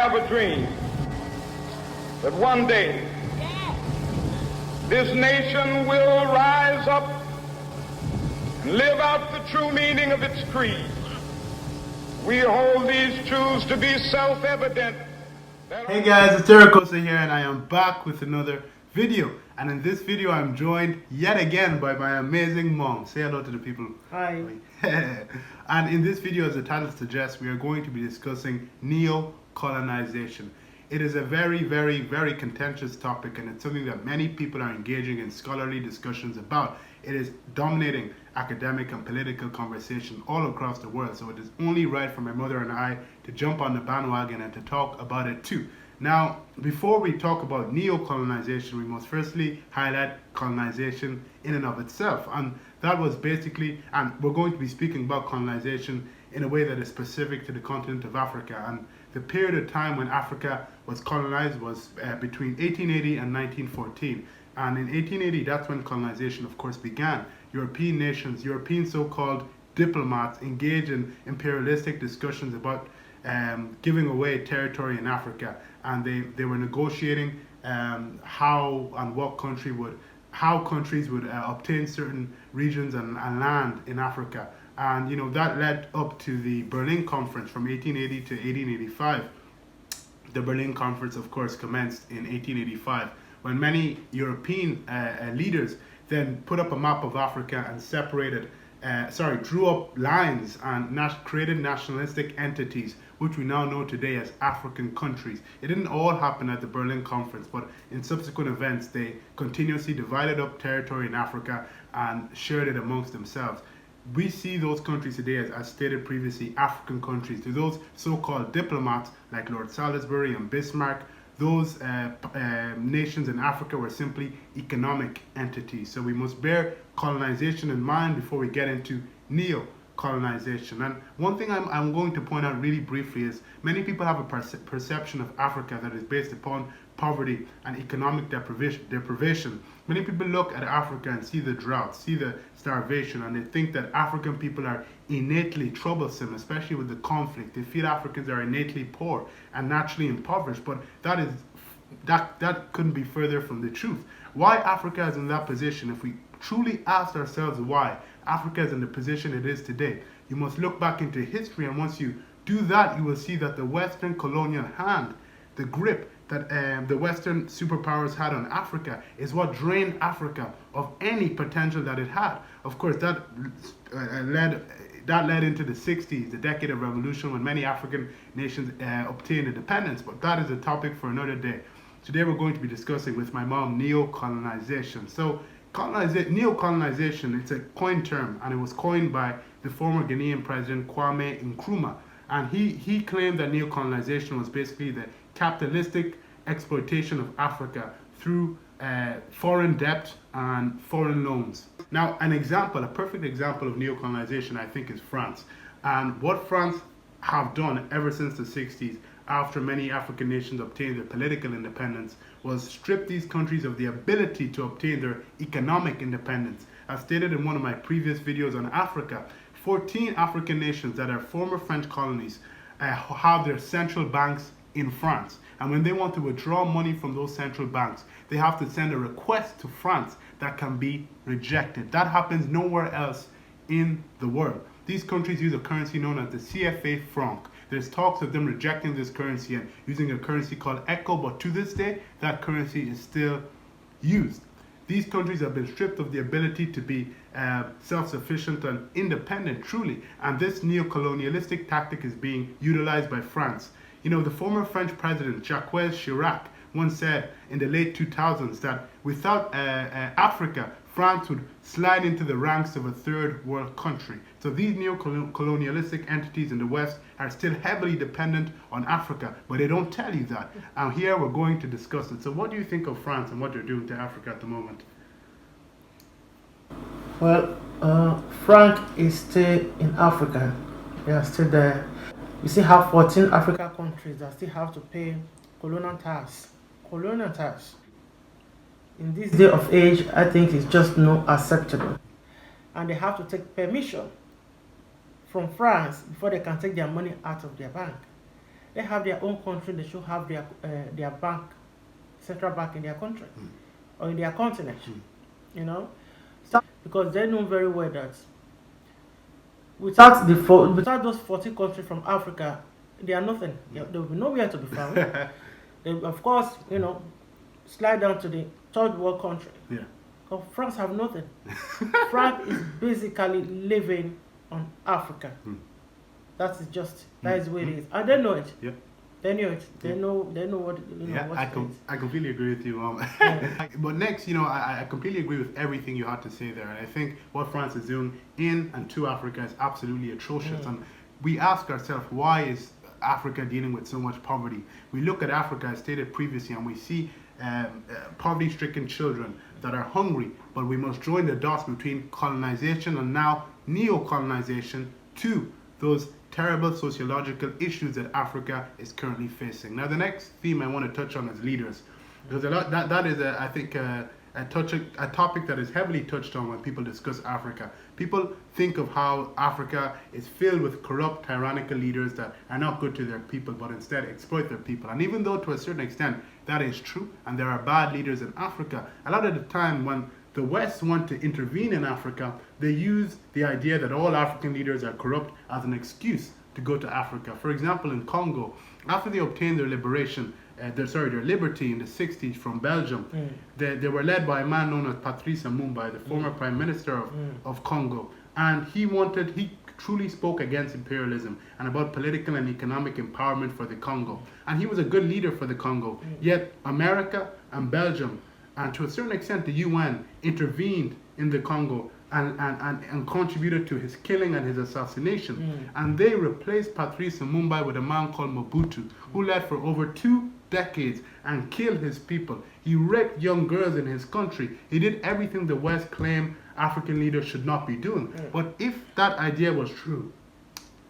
have a dream that one day this nation will rise up and live out the true meaning of its creed. We hold these truths to be self-evident. Hey guys, it's Geopolitical here, and I am back with another video. And in this video, I'm joined yet again by my amazing mom. Say hello to the people. Hi. And in this video, as the title suggests, we are going to be discussing neo-colonization. It is a very, very, very contentious topic, and it's something that many people are engaging in scholarly discussions about. It is dominating academic and political conversation all across the world, so it is only right for my mother and I to jump on the bandwagon and to talk about it too. Now, before we talk about neo-colonization, we must firstly highlight colonization in and of itself. And that was basically, and we're going to be speaking about colonization in a way that is specific to the continent of Africa. And the period of time when Africa was colonized was between 1880 and 1914. And in 1880, that's when colonization, of course, began. European nations, European so-called diplomats engaged in imperialistic discussions about giving away territory in Africa, and they were negotiating how and what country would, how countries would obtain certain regions and land in Africa. And you know, that led up to the Berlin Conference from 1880 to 1885. The Berlin Conference, of course, commenced in 1885, when many European leaders then put up a map of Africa and separated, drew up lines and created nationalistic entities, which we now know today as African countries. It didn't all happen at the Berlin Conference, but in subsequent events, they continuously divided up territory in Africa and shared it amongst themselves. We see those countries today, as stated previously, African countries. To those so-called diplomats like Lord Salisbury and Bismarck, those nations in Africa were simply economic entities. So we must bear colonization in mind before we get into neo-colonization. And one thing I'm going to point out really briefly is many people have a perception of Africa that is based upon poverty and economic deprivation. Many people look at Africa and see the drought, see the starvation, and they think that African people are innately troublesome, especially with the conflict. They feel Africans are innately poor and naturally impoverished, but that couldn't be further from the truth. Why Africa is in that position, if we truly ask ourselves why Africa is in the position it is today, you must look back into history, and once you do that, you will see that the Western colonial hand, the grip that the Western superpowers had on Africa, is what drained Africa of any potential that it had. Of course, that led into the 60s, the decade of revolution, when many African nations obtained independence. But that is a topic for another day. Today we're going to be discussing with my mom neo-colonization. So neo-colonization, it's a coined term, and it was coined by the former Ghanaian president Kwame Nkrumah. And he claimed that neo-colonization was basically the capitalistic exploitation of Africa through foreign debt and foreign loans. Now, a perfect example of neo-colonization, I think, is France. And what France have done ever since the 60s, after many African nations obtained their political independence, was strip these countries of the ability to obtain their economic independence. As stated in one of my previous videos on Africa, 14 African nations that are former French colonies have their central banks in France. And when they want to withdraw money from those central banks, they have to send a request to France that can be rejected. That happens nowhere else in the world. These countries use a currency known as the CFA franc. There's talks of them rejecting this currency and using a currency called ECO, but to this day, that currency is still used. These countries have been stripped of the ability to be self-sufficient and independent, truly. And this neo-colonialistic tactic is being utilized by France. You know, the former French president, Jacques Chirac, once said in the late 2000s that without Africa, France would slide into the ranks of a third world country. So these neo-colonialistic entities in the West are still heavily dependent on Africa, but they don't tell you that. And here we're going to discuss it. So what do you think of France and what they're doing to Africa at the moment? Well, France is still in Africa. They are still there. We still have 14 African countries that still have to pay colonial tax. Colonial tax. In this day of age, I think it's just not acceptable. And they have to take permission from France before they can take their money out of their bank. they have their own country. They should have their bank, central bank in their country or in their continent. You know, because they know very well that without those 40 countries from Africa, they are nothing. There will be nowhere to be found. They, of course, slide down to the third world country. Yeah. Because France have nothing. France is basically living on Africa. That is the way it is, and they know it. Yep. They know it. They know what what it is. I completely agree with you, Mom. Yeah. But next, I completely agree with everything you had to say there. And I think what France is doing in and to Africa is absolutely atrocious. And we ask ourselves, why is Africa dealing with so much poverty? We look at Africa, as stated previously, and we see poverty-stricken children that are hungry. But we must join the dots between colonization and now neo-colonization to those terrible sociological issues that Africa is currently facing. Now, the next theme I want to touch on is leaders, because that is, I think, a topic that is heavily touched on when people discuss Africa. People think of how Africa is filled with corrupt, tyrannical leaders that are not good to their people, but instead exploit their people. And even though to a certain extent that is true, and there are bad leaders in Africa, a lot of the time when the West want to intervene in Africa, they use the idea that all African leaders are corrupt as an excuse to go to Africa. For example, in Congo, after they obtained their liberation, their liberty in the 60s from Belgium, they were led by a man known as Patrice Lumumba, the former prime minister of Congo. And he truly spoke against imperialism and about political and economic empowerment for the Congo. And he was a good leader for the Congo. Yet America and Belgium, and to a certain extent the UN, intervened in the Congo and contributed to his killing and his assassination. And they replaced Patrice Lumumba with a man called Mobutu, who led for over 2 decades and killed his people. He raped young girls in his country. He did everything the West claimed African leaders should not be doing. But if that idea was true,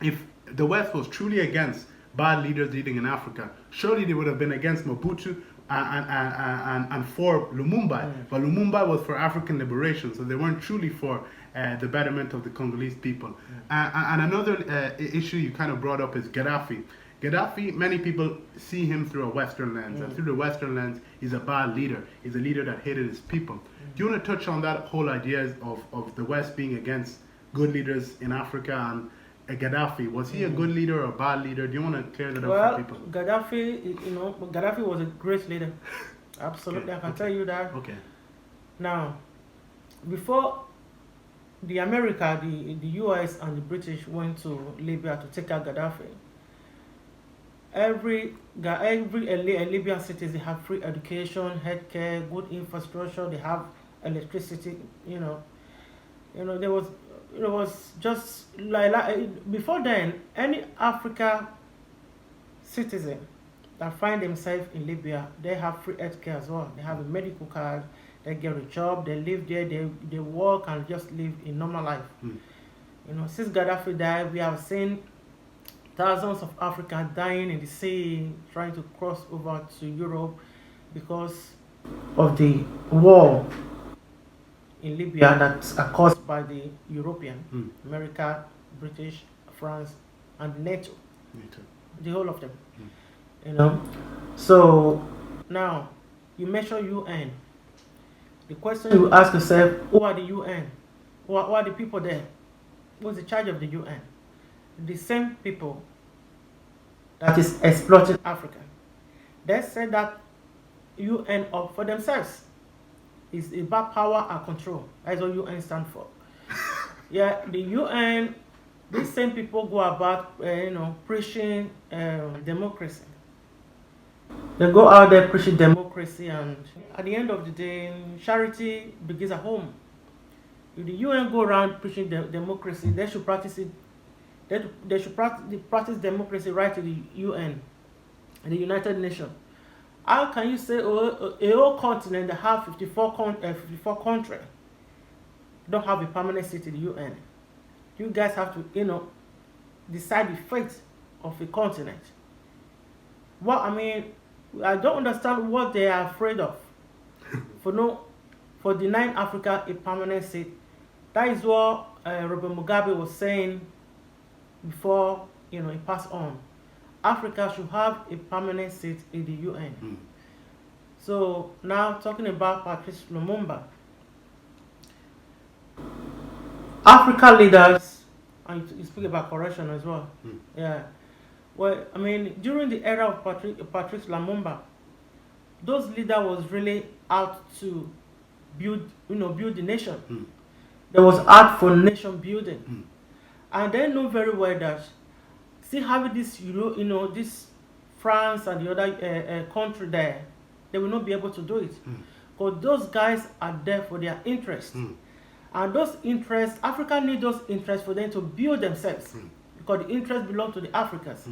if the West was truly against bad leaders leading in Africa, surely they would have been against Mobutu and for Lumumba. But Lumumba was for African liberation, so they weren't truly for the betterment of the Congolese people. And another issue you kind of brought up is Gaddafi. Gaddafi, many people see him through a Western lens, and through the Western lens, he's a bad leader. He's a leader that hated his people. Do you want to touch on that whole idea of the West being against good leaders in Africa and Gaddafi? Was he a good leader or a bad leader? Do you want to clear that up for people? Gaddafi was a great leader. Absolutely, okay. I can tell you that. Okay. Now, before the America, the US and the British went to Libya to take out Gaddafi, every Libyan citizen have free education, healthcare, good infrastructure. They have electricity. There was. It was just like before then, any Africa citizen that find themselves in Libya, they have free healthcare as well. They have a medical card, they get a job, they live there, they work and just live a normal life. Since Gaddafi died, we have seen thousands of Africans dying in the sea, trying to cross over to Europe because of the war in Libya that's caused by the European, America, British, France, and NATO. The whole of them. So now you mention UN. The question you ask yourself, who are the UN? Who are the people there? Who's in charge of the UN? The same people that is exploiting Africa. They said that UN are for themselves. It's about power and control. That's what UN stands for. The UN, these same people go about, preaching democracy. They go out there preaching democracy, and at the end of the day, charity begins at home. If the UN go around preaching democracy, they should practice it. They should practice democracy right to the UN and the United Nations. How can you say a whole continent that have 54 countries don't have a permanent seat in the UN? You guys have to, decide the fate of a continent. I don't understand what they are afraid of for denying Africa a permanent seat. That is what Robert Mugabe was saying before, he passed on. Africa should have a permanent seat in the UN. So now talking about Patrice Lumumba, Africa leaders, and you speak about corruption as well. Yeah. Well, I mean, during the era of Patrice Lumumba, those leaders was really out to build the nation. There was art for nation building, and they know very well that still having this this France and the other country there, they will not be able to do it, because those guys are there for their interest, and those interests, Africa need those interests for them to build themselves, because the interests belong to the Africans.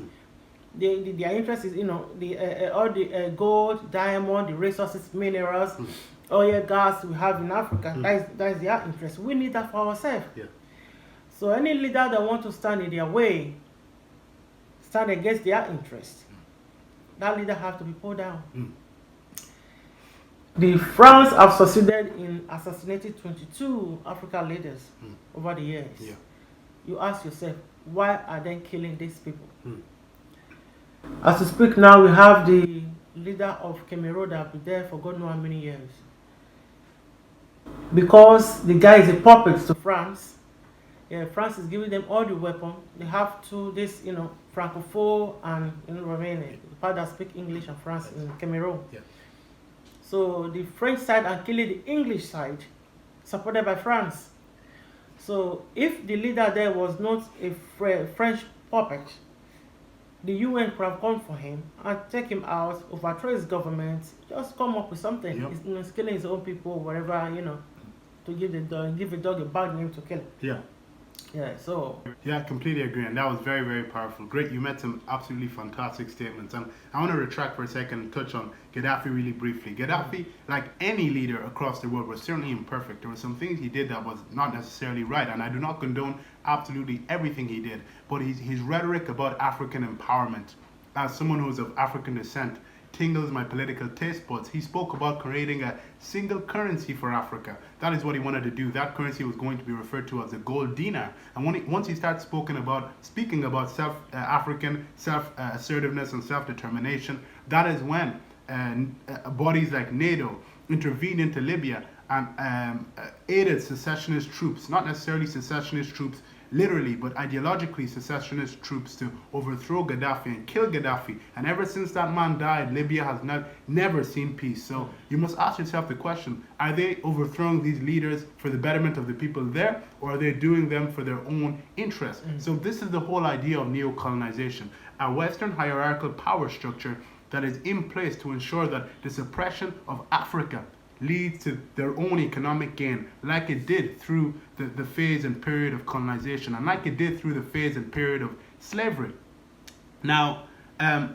Their interest is all the gold, diamond, the resources, minerals, oil, gas we have in Africa. That is their interest. We need that for ourselves. Yeah. So any leader that want to stand in their way, stand against their interest, that leader have to be pulled down. The France have succeeded in assassinating 22 African leaders over the years. Yeah. You ask yourself, why are they killing these people? As we speak now, we have the leader of Cameroon that have been there for God knows how many years. Because the guy is a puppet to France. Yeah, France is giving them all the weapons. They have to this, Francophone and Romanian, the part that speak English and France in Cameroon. Yeah. So the French side are killing the English side, supported by France. So if the leader there was not a French puppet, the UN could have come for him and take him out, overthrow his government, just come up with something. Yep. He's killing his own people, whatever, to give the dog a bad name to kill it. Yeah. Yeah, so. Yeah, I completely agree. And that was very, very powerful. Great. You made some absolutely fantastic statements. And I want to retract for a second and touch on Gaddafi really briefly. Gaddafi, like any leader across the world, was certainly imperfect. There were some things he did that was not necessarily right. And I do not condone absolutely everything he did. But his rhetoric about African empowerment, as someone who's of African descent, tingles my political taste buds. He spoke about creating a single currency for Africa. That is what he wanted to do. That currency was going to be referred to as the gold dinar. And once he started speaking about African self-assertiveness and self-determination, that is when bodies like NATO intervened into Libya and aided secessionist troops, not necessarily secessionist troops literally, but ideologically secessionist troops to overthrow Gaddafi and kill Gaddafi. And ever since that man died, Libya has never seen peace. So you must ask yourself the question, are they overthrowing these leaders for the betterment of the people there, or are they doing them for their own interests? So this is the whole idea of neo-colonization, a Western hierarchical power structure that is in place to ensure that the suppression of Africa leads to their own economic gain, like it did through the phase and period of colonization, and like it did through the phase and period of slavery. Now,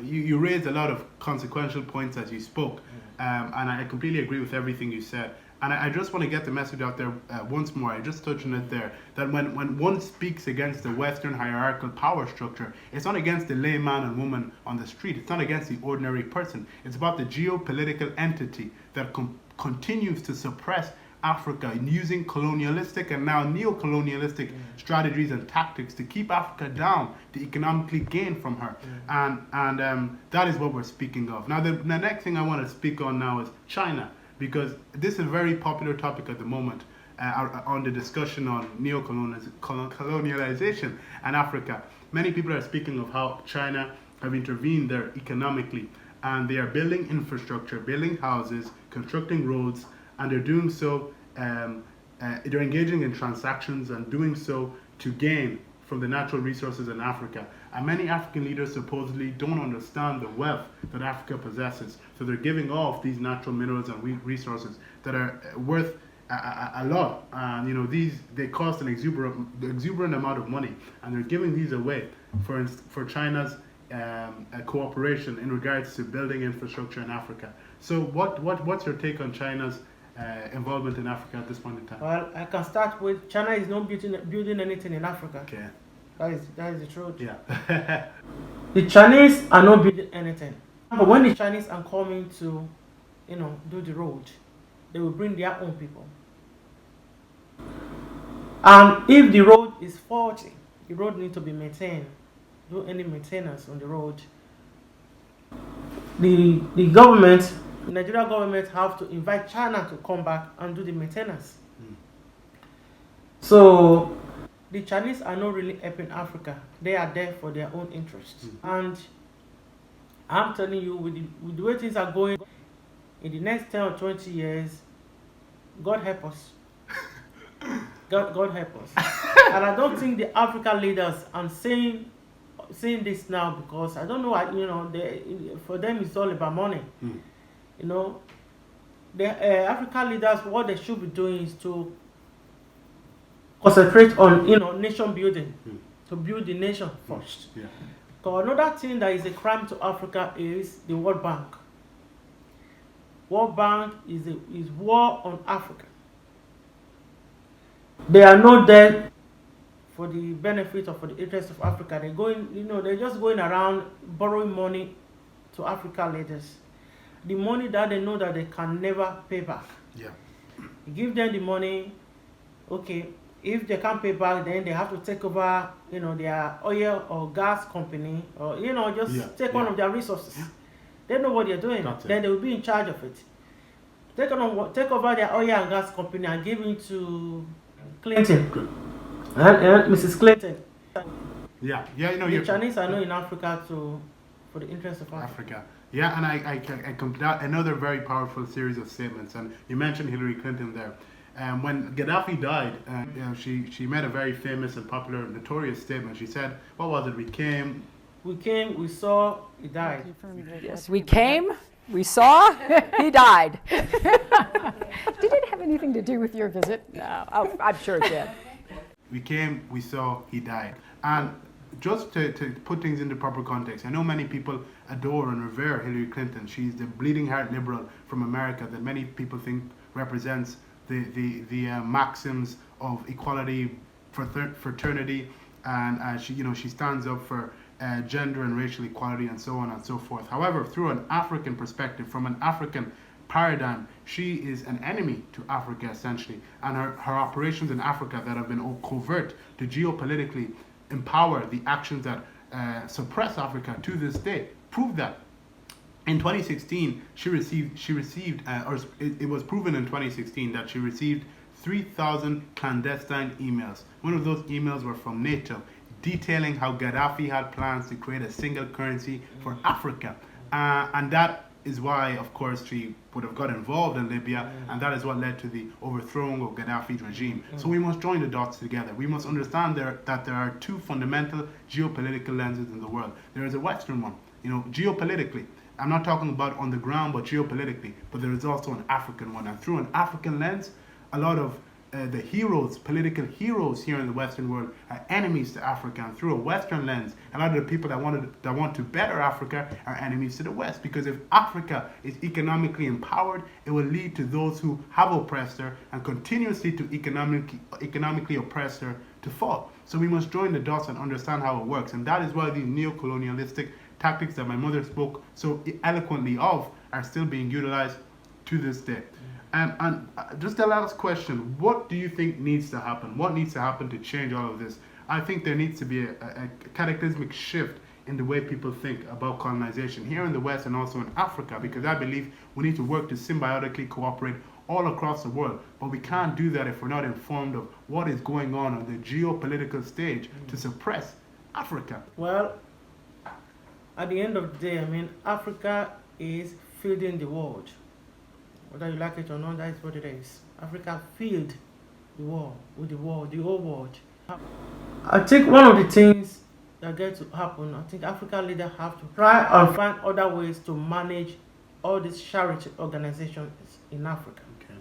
you raised a lot of consequential points as you spoke, and I completely agree with everything you said. And I just want to get the message out there once more. I just touched on it there, that when one speaks against the Western hierarchical power structure, it's not against the layman and woman on the street. It's not against the ordinary person. It's about the geopolitical entity that continues to suppress Africa using colonialistic and now neo-colonialistic strategies and tactics to keep Africa down, to economically gain from her. And that is what we're speaking of. Now, the next thing I want to speak on now is China, because this is a very popular topic at the moment on the discussion on neo-colonization and Africa. Many people are speaking of how China have intervened there economically, and they are building infrastructure, building houses, constructing roads, and they're doing so, they're engaging in transactions and doing so to gain from the natural resources in Africa. And many African leaders supposedly don't understand the wealth that Africa possesses. So they're giving off these natural minerals and resources that are worth a lot. And they cost an exuberant amount of money, and they're giving these away for China's cooperation in regards to building infrastructure in Africa. So what's your take on China's involvement in Africa at this point in time? Well, I can start with China is not building anything in Africa. Okay. That is the truth. Yeah. The Chinese are not building anything. But when the Chinese are coming to, do the road, they will bring their own people. And if the road is faulty, the road needs to be maintained. Do any maintenance on the road, the government, the Nigerian government, have to invite China to come back and do the maintenance. So the Chinese are not really helping Africa. They are there for their own interests. And I'm telling you, with the way things are going, in the next 10 or 20 years, God help us. God help us. And I don't think the African leaders, I'm saying this now because I don't know, for them it's all about money. You know, the African leaders, what they should be doing is to concentrate on, nation building, to build the nation first. Yeah. Because another thing that is a crime to Africa is the World Bank. World Bank is war on Africa. They are not there for the benefit or for the interest of Africa. They're going, they're just going around borrowing money to African leaders. The money that they know that they can never pay back. Yeah. You give them the money, okay. If they can't pay back, then they have to take over, their oil or gas company, or take one of their resources. Yeah. They know what they're doing. Then they will be in charge of it. Take over their oil and gas company and give it to Clinton and Mrs. Clinton. Yeah, the Chinese are not in Africa for the interest of Africa. Yeah, and I complete another very powerful series of statements. And you mentioned Hillary Clinton there. When Gaddafi died, she made a very famous and popular, notorious statement. She said, "What was it? We came, we saw, he died." Yes, we came, we saw, he died. Did it have anything to do with your visit? No, I'm sure it did. We came, we saw, he died. And just to put things into proper context, I know many people adore and revere Hillary Clinton. She's the bleeding heart liberal from America that many people think represents the maxims of equality, fraternity, and she stands up for gender and racial equality and so on and so forth. However, through an African perspective, from an African paradigm, she is an enemy to Africa essentially, and her operations in Africa that have been covert to geopolitically empower the actions that suppress Africa to this day prove that. In 2016, it was proven in 2016 that she received 3,000 clandestine emails. One of those emails were from NATO, detailing how Gaddafi had plans to create a single currency for Africa. And that is why, of course, she would have got involved in Libya, and that is what led to the overthrowing of Gaddafi's regime. So we must join the dots together. We must understand that there are two fundamental geopolitical lenses in the world. There is a Western one, geopolitically. I'm not talking about on the ground, but geopolitically. But there is also an African one. And through an African lens, a lot of the heroes, political heroes here in the Western world are enemies to Africa. And through a Western lens, a lot of the people that want to better Africa are enemies to the West. Because if Africa is economically empowered, it will lead to those who have oppressed her and continuously to economically oppress her to fall. So we must join the dots and understand how it works. And that is why these neo-colonialistic tactics that my mother spoke so eloquently of are still being utilized to this day. And just the last question, what do you think needs to happen? What needs to happen to change all of this? I think there needs to be a cataclysmic shift in the way people think about colonization here in the West and also in Africa, because I believe we need to work to symbiotically cooperate all across the world. But we can't do that if we're not informed of what is going on the geopolitical stage to suppress Africa. Well, at the end of the day, Africa is feeding the world. Whether you like it or not, that is what it is. Africa filled the world with the whole world. I think one of the things that get to happen, I think African leaders have to try and find other ways to manage all these charity organizations in Africa. Okay.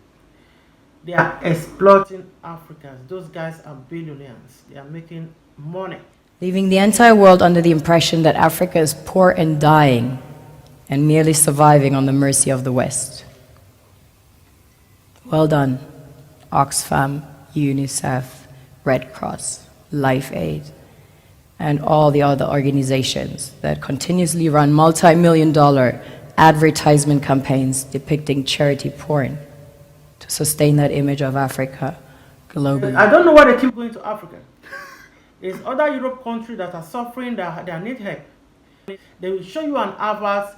They are exploiting Africans. Those guys are billionaires. They are making money. Leaving the entire world under the impression that Africa is poor and dying and merely surviving on the mercy of the West. Well done, Oxfam, UNICEF, Red Cross, Life Aid, and all the other organizations that continuously run multi-million-dollar advertisement campaigns depicting charity porn to sustain that image of Africa globally. I don't know why they keep going to Africa. There's other Europe countries that are suffering, that need help. They will show you an advert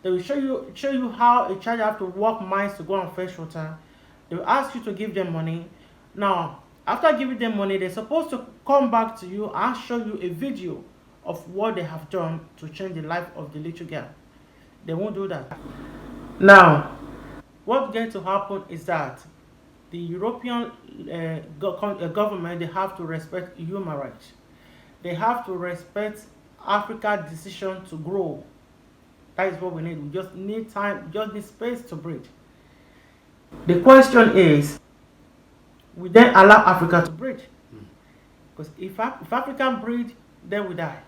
They will show you how a child have to walk miles to go and fetch water. They will ask you to give them money. Now, after giving them money, they're supposed to come back to you and show you a video of what they have done to change the life of the little girl. They won't do that. Now, what's going to happen is that the European government, they have to respect human rights. They have to respect Africa's decision to grow. That is what we need. We just need time, we just need space to breathe. The question is, we then allow Africa to breathe. Because if Africa breathe, then we die.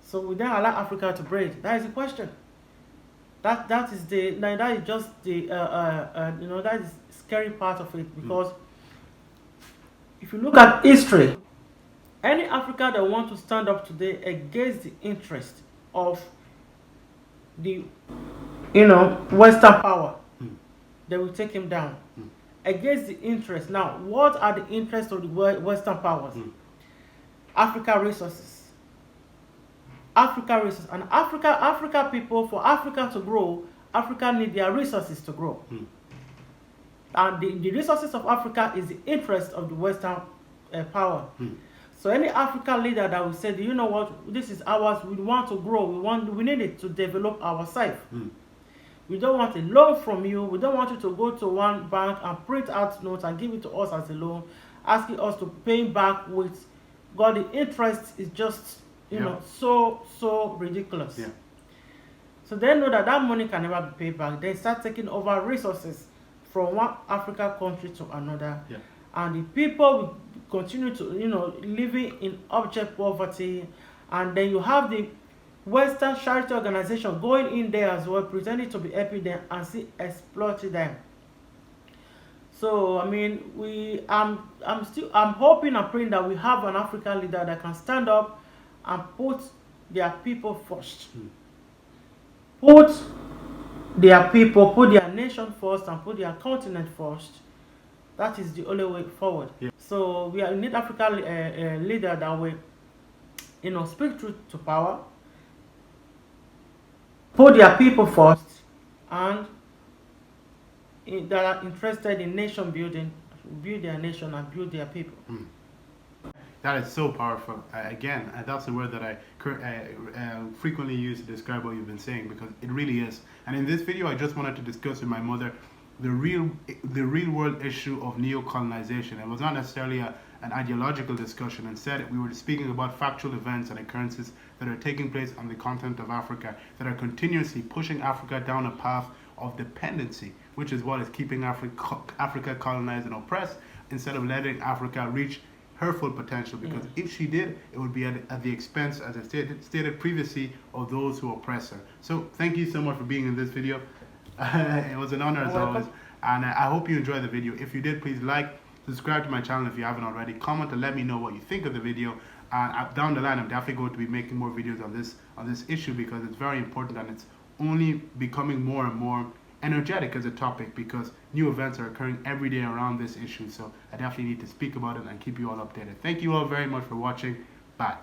So we then allow Africa to breathe. That is the question. That is just the that is scary part of it, because if you look at history, any Africa that want to stand up today against the interest of the Western power, they will take him down. Against the interest. Now, what are the interests of the Western powers? Africa resources. Africa resources. And Africa people, for Africa to grow, Africa need their resources to grow. And the resources of Africa is the interest of the Western power. So any African leader that will say, you know what, this is ours, we want to grow, we need it to develop ourselves. We don't want a loan from you. We don't want you to go to one bank and print out notes and give it to us as a loan, asking us to pay back with God. The interest is just, so ridiculous. Yeah. So they know that money can never be paid back. They start taking over resources from one African country to another. Yeah. And the people will continue to, living in abject poverty. And then you have the Western charity organization going in there as well, pretending to be helping them and see exploiting them. So I mean, I'm hoping and praying that we have an African leader that can stand up and put their people first. Put their people, put their nation first, and put their continent first. That is the only way forward. Yeah. So we need African leader that will, speak truth to power, put their people first, and that are interested in nation building, build their nation and build their people. That is so powerful. Again, that's the word that I frequently use to describe what you've been saying, because it really is. And in this video, I just wanted to discuss with my mother the real world issue of neo-colonization. It was not necessarily an ideological discussion. Instead, we were speaking about factual events and occurrences that are taking place on the continent of Africa, that are continuously pushing Africa down a path of dependency, which is what is keeping Africa colonized and oppressed, instead of letting Africa reach her full potential. Because if she did, it would be at the expense, as I stated previously, of those who oppress her. So thank you so much for being in this video. It was an honor as always, and I hope you enjoyed the video. If you did, please like, subscribe to my channel if you haven't already, comment and let me know what you think of the video. And down the line, I'm definitely going to be making more videos on this issue, because it's very important, and it's only becoming more and more energetic as a topic, because new events are occurring every day around this issue. So I definitely need to speak about it and keep you all updated. Thank you all very much for watching. Bye.